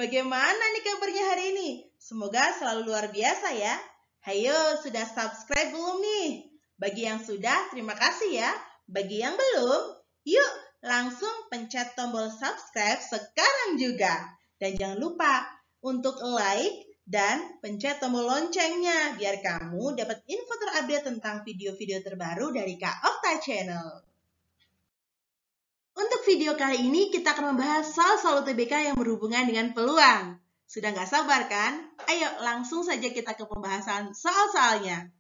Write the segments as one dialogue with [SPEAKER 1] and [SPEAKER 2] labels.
[SPEAKER 1] Bagaimana nih kabarnya hari ini? Semoga selalu luar biasa ya. Hayo, sudah subscribe belum nih? Bagi yang sudah, terima kasih ya. Bagi yang belum, yuk langsung pencet tombol subscribe sekarang juga. Dan jangan lupa untuk like dan pencet tombol loncengnya biar kamu dapat info terupdate tentang video-video terbaru dari Kak Okta Channel. Untuk video kali ini kita akan membahas soal-soal UTBK yang berhubungan dengan peluang. Sudah nggak sabar kan? Ayo langsung saja kita ke pembahasan soal-soalnya.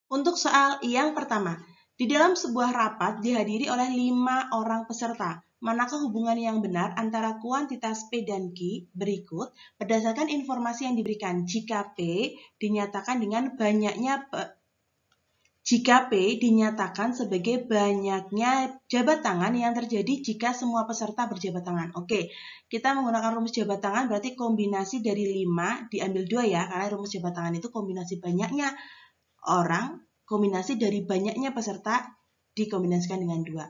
[SPEAKER 1] Untuk soal yang pertama, di dalam sebuah rapat dihadiri oleh 5 orang peserta. Manakah hubungan yang benar antara kuantitas P dan Q berikut berdasarkan informasi yang diberikan jika P dinyatakan sebagai banyaknya jabat tangan yang terjadi jika semua peserta berjabat tangan. Oke, kita menggunakan rumus jabat tangan berarti kombinasi dari 5 diambil 2 ya, karena rumus jabat tangan itu kombinasi banyaknya orang, kombinasi dari banyaknya peserta dikombinasikan dengan 2.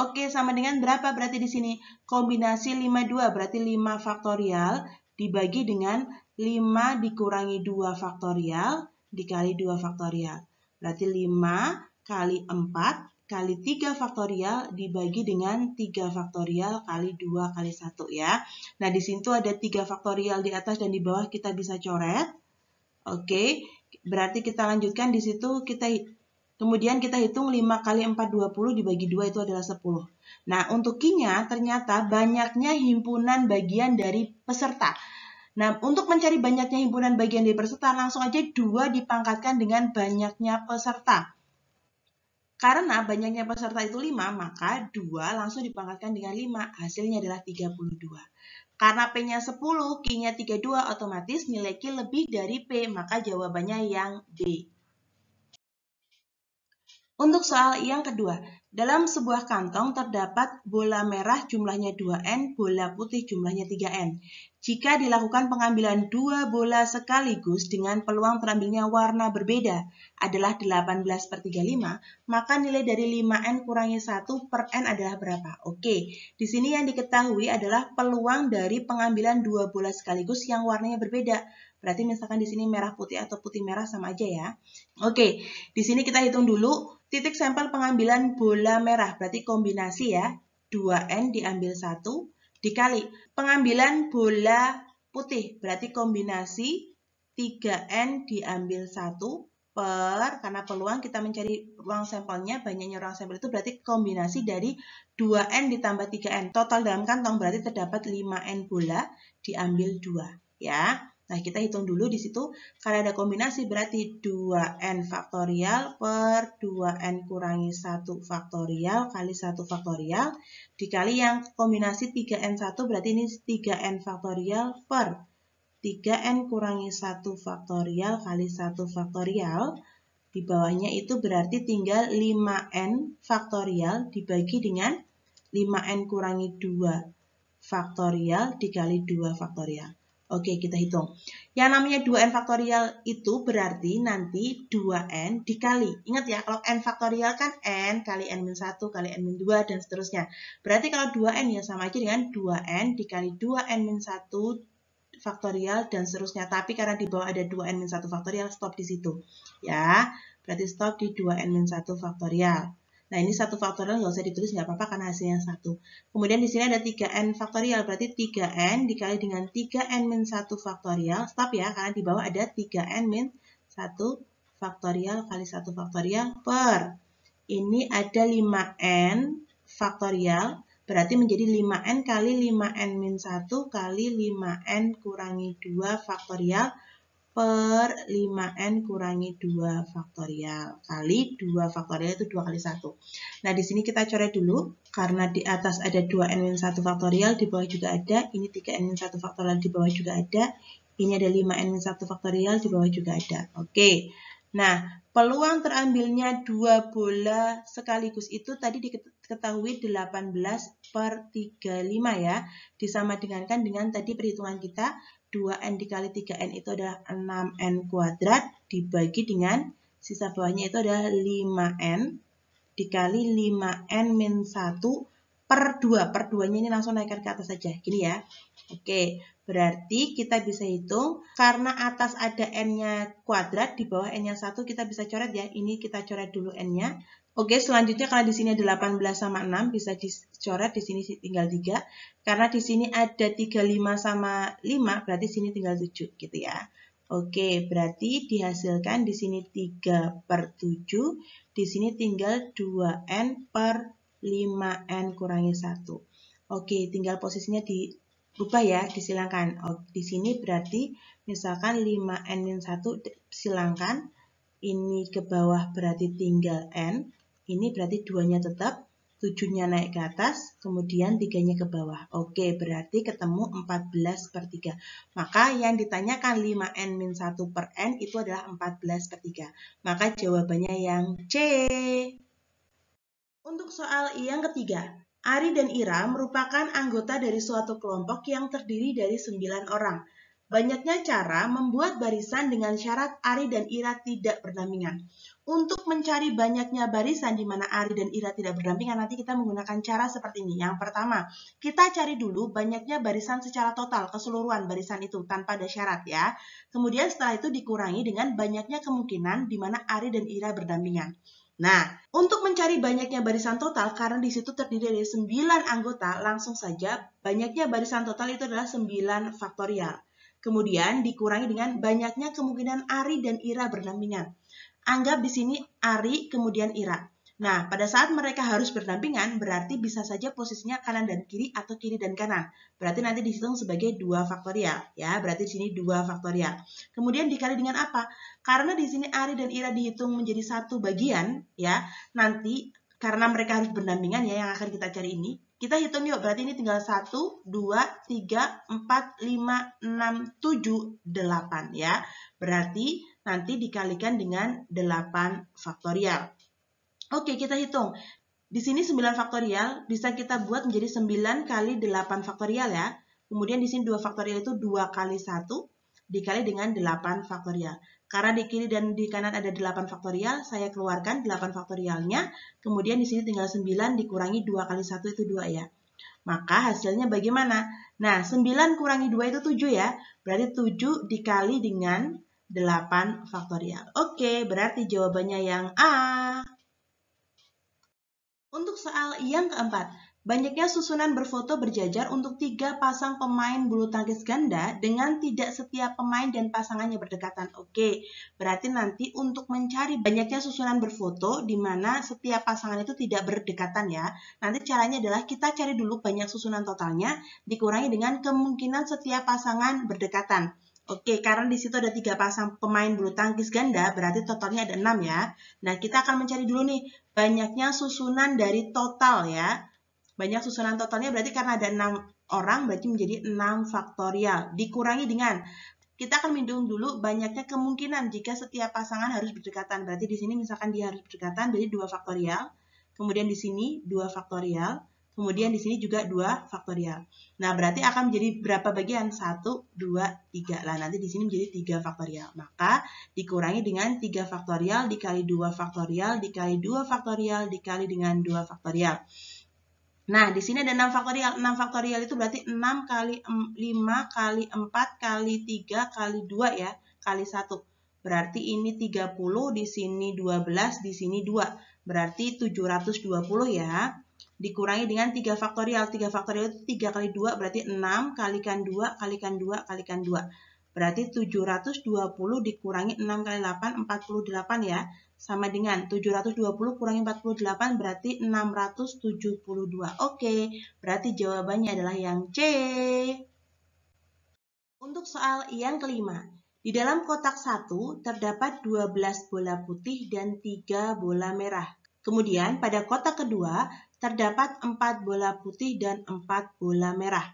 [SPEAKER 1] Oke, sama dengan berapa berarti di sini? Kombinasi 52 berarti 5 faktorial dibagi dengan 5 dikurangi 2 faktorial dikali 2 faktorial. Berarti 5 kali 4 kali 3 faktorial dibagi dengan 3 faktorial kali 2 kali 1 ya. Nah, di situ ada 3 faktorial di atas dan di bawah kita bisa coret. Oke, berarti kita lanjutkan di situ kemudian kita hitung 5 kali 4 20 dibagi 2 itu adalah 10. Nah, untuk Q-nya ternyata banyaknya himpunan bagian dari peserta. Nah, untuk mencari banyaknya himpunan bagian dari peserta, langsung aja 2 dipangkatkan dengan banyaknya peserta. Karena banyaknya peserta itu 5, maka 2 langsung dipangkatkan dengan 5. Hasilnya adalah 32. Karena P-nya 10, Q-nya 32, otomatis nilai Q lebih dari P, maka jawabannya yang D. Untuk soal yang kedua, dalam sebuah kantong terdapat bola merah jumlahnya 2N, bola putih jumlahnya 3N. Jika dilakukan pengambilan 2 bola sekaligus dengan peluang terambilnya warna berbeda adalah 18/35, maka nilai dari 5N kurangi 1 per N adalah berapa? Oke, di sini yang diketahui adalah peluang dari pengambilan 2 bola sekaligus yang warnanya berbeda. Berarti misalkan di sini merah putih atau putih merah sama aja ya. Oke, di sini kita hitung dulu titik sampel pengambilan bola merah, berarti kombinasi ya, 2N diambil 1, dikali pengambilan bola putih, berarti kombinasi 3N diambil 1, per, karena peluang kita mencari ruang sampelnya, banyaknya ruang sampel itu berarti kombinasi dari 2N ditambah 3N. Total dalam kantong berarti terdapat 5N bola diambil 2, ya. Nah, kita hitung dulu di situ, karena ada kombinasi berarti 2N faktorial per 2N kurangi 1 faktorial kali 1 faktorial, dikali yang kombinasi 3N1 berarti ini 3N faktorial per 3N kurangi 1 faktorial kali 1 faktorial, di bawahnya itu berarti tinggal 5N faktorial dibagi dengan 5N kurangi 2 faktorial dikali 2 faktorial. Oke, kita hitung. Yang namanya 2N faktorial itu berarti nanti 2N dikali. Ingat ya, kalau N faktorial kan N kali N-1 kali N-2 dan seterusnya. Berarti kalau 2N ya sama aja dengan 2N dikali 2N-1 faktorial dan seterusnya. Tapi karena di bawah ada 2N-1 faktorial, stop di situ. Ya, berarti stop di 2N-1 faktorial. Nah, ini 1 faktorial nggak usah ditulis, nggak apa-apa karena hasilnya 1. Kemudian di sini ada 3N faktorial, berarti 3N dikali dengan 3N-1 faktorial. Stop ya, karena di bawah ada 3N-1 faktorial kali 1 faktorial per. Ini ada 5N faktorial, berarti menjadi 5N kali 5N-1 kali 5N kurangi 2 faktorial per 5N kurangi 2 faktorial kali 2 faktorial itu 2 kali 1. Nah, di sini kita coret dulu karena di atas ada 2N-1 faktorial, di bawah juga ada, ini 3N-1 faktorial di bawah juga ada, ini ada 5N-1 faktorial di bawah juga ada. Oke. Nah, peluang terambilnya 2 bola sekaligus itu tadi diketahui 18/35 ya. Disama dengankan dengan tadi perhitungan kita 2N dikali 3N itu adalah 6N kuadrat dibagi dengan sisa bawahnya itu adalah 5N dikali 5N-1 per 2. Per 2-nya ini langsung naikkan ke atas saja. Gini ya. Oke, berarti kita bisa hitung karena atas ada N-nya kuadrat, di bawah N-nya 1 kita bisa coret ya. Ini kita coret dulu N-nya. Oke, selanjutnya karena di sini ada 18 sama 6 bisa dicoret, di sini tinggal 3. Karena di sini ada 35 sama 5, berarti sini tinggal 7 gitu ya. Oke, berarti dihasilkan di sini 3 per 7, di sini tinggal 2N per 5N kurangi 1. Oke, tinggal posisinya diubah ya, disilangkan. Di sini berarti misalkan 5N-1 silangkan, ini ke bawah berarti tinggal N, ini berarti 2-nya tetap, 7-nya naik ke atas, kemudian 3-nya ke bawah. Oke, berarti ketemu 14 per 3. Maka yang ditanyakan 5N-1 per N itu adalah 14 per 3. Maka jawabannya yang C. Untuk soal yang ketiga, Ari dan Ira merupakan anggota dari suatu kelompok yang terdiri dari 9 orang. Banyaknya cara membuat barisan dengan syarat Ari dan Ira tidak berdampingan. Untuk mencari banyaknya barisan di mana Ari dan Ira tidak berdampingan, nanti kita menggunakan cara seperti ini. Yang pertama, kita cari dulu banyaknya barisan secara total, keseluruhan barisan itu tanpa ada syarat ya. Kemudian setelah itu dikurangi dengan banyaknya kemungkinan di mana Ari dan Ira berdampingan. Nah, untuk mencari banyaknya barisan total, karena di situ terdiri dari 9 anggota, langsung saja banyaknya barisan total itu adalah 9 faktorial. Kemudian dikurangi dengan banyaknya kemungkinan Ari dan Ira berdampingan. Anggap di sini Ari kemudian Ira. Nah, pada saat mereka harus berdampingan, berarti bisa saja posisinya kanan dan kiri atau kiri dan kanan. Berarti nanti dihitung sebagai 2 faktorial, ya. Berarti di sini 2 faktorial. Kemudian dikali dengan apa? Karena di sini Ari dan Ira dihitung menjadi satu bagian, ya. Nanti karena mereka harus berdampingan ya yang akan kita cari ini. Kita hitung yuk, berarti ini tinggal 1, 2, 3, 4, 5, 6, 7, 8 ya. Berarti nanti dikalikan dengan 8 faktorial. Oke, kita hitung. Di sini 9 faktorial bisa kita buat menjadi 9 kali 8 faktorial ya. Kemudian di sini 2 faktorial itu 2 kali 1 dikali dengan 8 faktorial. Karena di kiri dan di kanan ada 8 faktorial, saya keluarkan 8 faktorialnya. Kemudian di sini tinggal 9 dikurangi 2 kali 1 itu 2 ya. Maka hasilnya bagaimana? Nah, 9 kurangi 2 itu 7 ya. Berarti 7 dikali dengan 8 faktorial. Oke, berarti jawabannya yang A. Untuk soal yang keempat, banyaknya susunan berfoto berjajar untuk 3 pasang pemain bulu tangkis ganda dengan tidak setiap pemain dan pasangannya berdekatan. Oke, berarti nanti untuk mencari banyaknya susunan berfoto di mana setiap pasangan itu tidak berdekatan ya. Nanti caranya adalah kita cari dulu banyak susunan totalnya dikurangi dengan kemungkinan setiap pasangan berdekatan. Oke, karena di situ ada 3 pasang pemain bulu tangkis ganda, berarti totalnya ada 6 ya. Nah, kita akan mencari dulu nih banyaknya susunan dari total ya. Banyak susunan totalnya berarti karena ada 6 orang, berarti menjadi 6 faktorial. Dikurangi dengan, kita akan menghitung dulu banyaknya kemungkinan jika setiap pasangan harus berdekatan. Berarti di sini misalkan dia harus berdekatan, berarti 2 faktorial. Kemudian di sini 2 faktorial. Kemudian di sini juga 2 faktorial. Nah, berarti akan menjadi berapa bagian? 1, 2, 3. Lah, nanti di sini menjadi 3 faktorial. Maka dikurangi dengan 3 faktorial dikali 2 faktorial dikali 2 faktorial dikali dengan 2 faktorial. Nah, di sini ada 6 faktorial. 6 faktorial itu berarti 6 kali 5 kali 4 kali 3 kali 2 ya, kali 1. Berarti ini 30, di sini 12, di sini 2. Berarti 720 ya. Dikurangi dengan 3 faktorial. 3 faktorial itu 3 kali 2 berarti 6 kalikan 2 kalikan 2 kalikan 2. Berarti 720 dikurangi 6 kali 8, 48 ya. Sama dengan 720 kurangi 48 berarti 672. Oke, berarti jawabannya adalah yang C. Untuk soal yang kelima, di dalam kotak 1 terdapat 12 bola putih dan 3 bola merah. Kemudian pada kotak kedua terdapat 4 bola putih dan 4 bola merah.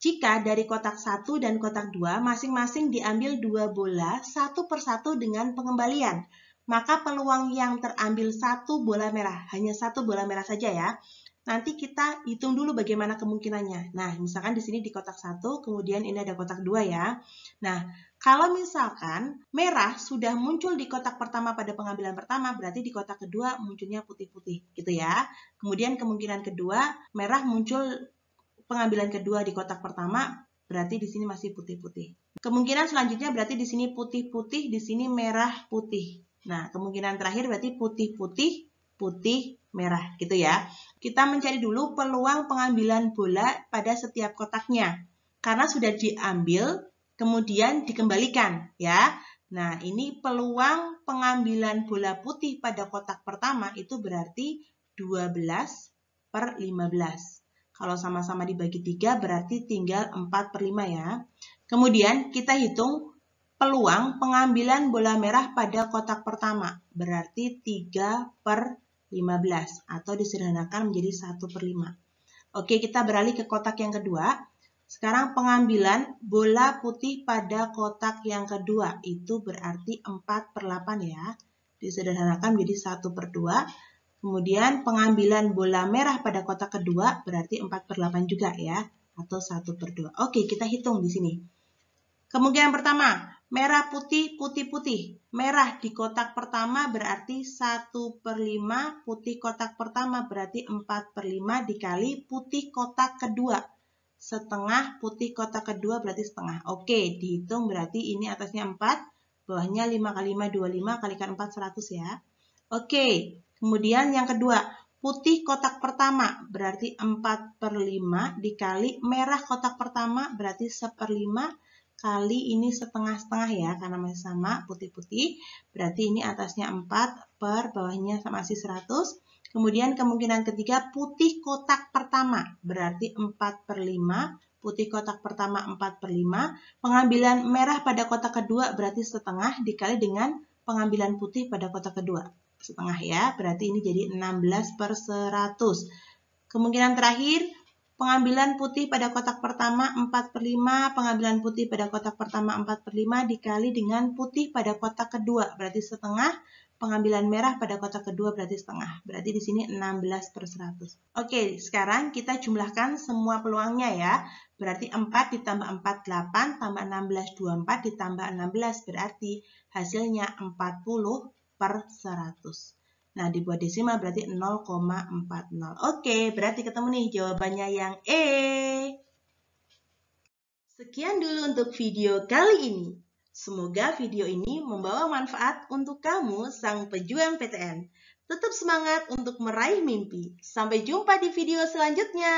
[SPEAKER 1] Jika dari kotak 1 dan kotak 2 masing-masing diambil 2 bola satu persatu dengan pengembalian, maka peluang yang terambil 1 bola merah, hanya 1 bola merah saja ya. Nanti kita hitung dulu bagaimana kemungkinannya. Nah, misalkan di sini di kotak 1, kemudian ini ada kotak 2 ya. Nah, Kalau misalkan merah sudah muncul di kotak pertama pada pengambilan pertama, berarti di kotak kedua munculnya putih-putih, gitu ya. Kemudian kemungkinan kedua, merah muncul pengambilan kedua di kotak pertama, berarti di sini masih putih-putih. Kemungkinan selanjutnya berarti di sini putih-putih, di sini merah putih. Nah, kemungkinan terakhir berarti putih-putih, putih, merah, gitu ya. Kita mencari dulu peluang pengambilan bola pada setiap kotaknya. Karena sudah diambil, kemudian dikembalikan, ya. Nah, ini peluang pengambilan bola putih pada kotak pertama itu berarti 12/15. Kalau sama-sama dibagi 3 berarti tinggal 4/5 ya. Kemudian kita hitung peluang pengambilan bola merah pada kotak pertama. Berarti 3/15 atau disederhanakan menjadi 1/5. Oke, kita beralih ke kotak yang kedua. Sekarang pengambilan bola putih pada kotak yang kedua itu berarti 4/8 ya. Disederhanakan menjadi 1/2. Kemudian pengambilan bola merah pada kotak kedua berarti 4/8 juga ya. Atau 1/2. Oke, kita hitung di sini. Kemungkinan pertama, merah putih, putih-putih. Merah di kotak pertama berarti 1/5, putih kotak pertama berarti 4/5 dikali putih kotak kedua. Setengah, putih kotak kedua berarti setengah. Oke, dihitung berarti ini atasnya 4, bawahnya 5 kali 5, 25, kalikan 4, 100 ya. Oke, kemudian yang kedua, putih kotak pertama berarti 4/5 dikali merah kotak pertama berarti 1/5 kali ini setengah-setengah ya, karena masih sama putih-putih. Berarti ini atasnya 4 per bawahnya masih 100. Kemudian kemungkinan ketiga putih kotak pertama berarti 4/5. Putih kotak pertama 4/5. Pengambilan merah pada kotak kedua berarti setengah dikali dengan pengambilan putih pada kotak kedua. Setengah ya, berarti ini jadi 16/100. Kemungkinan terakhir pengambilan putih pada kotak pertama 4/5, pengambilan putih pada kotak pertama 4/5 dikali dengan putih pada kotak kedua berarti setengah. Pengambilan merah pada kotak kedua berarti setengah. Berarti di sini 16/100. Oke, sekarang kita jumlahkan semua peluangnya ya. Berarti 4 ditambah 4, 8, tambah 16, 24, ditambah 16. Berarti hasilnya 40/100. Nah, dibuat desimal berarti 0,40. Oke, berarti ketemu nih jawabannya yang E. Sekian dulu untuk video kali ini. Semoga video ini membawa manfaat untuk kamu, sang pejuang PTN. Tetap semangat untuk meraih mimpi. Sampai jumpa di video selanjutnya.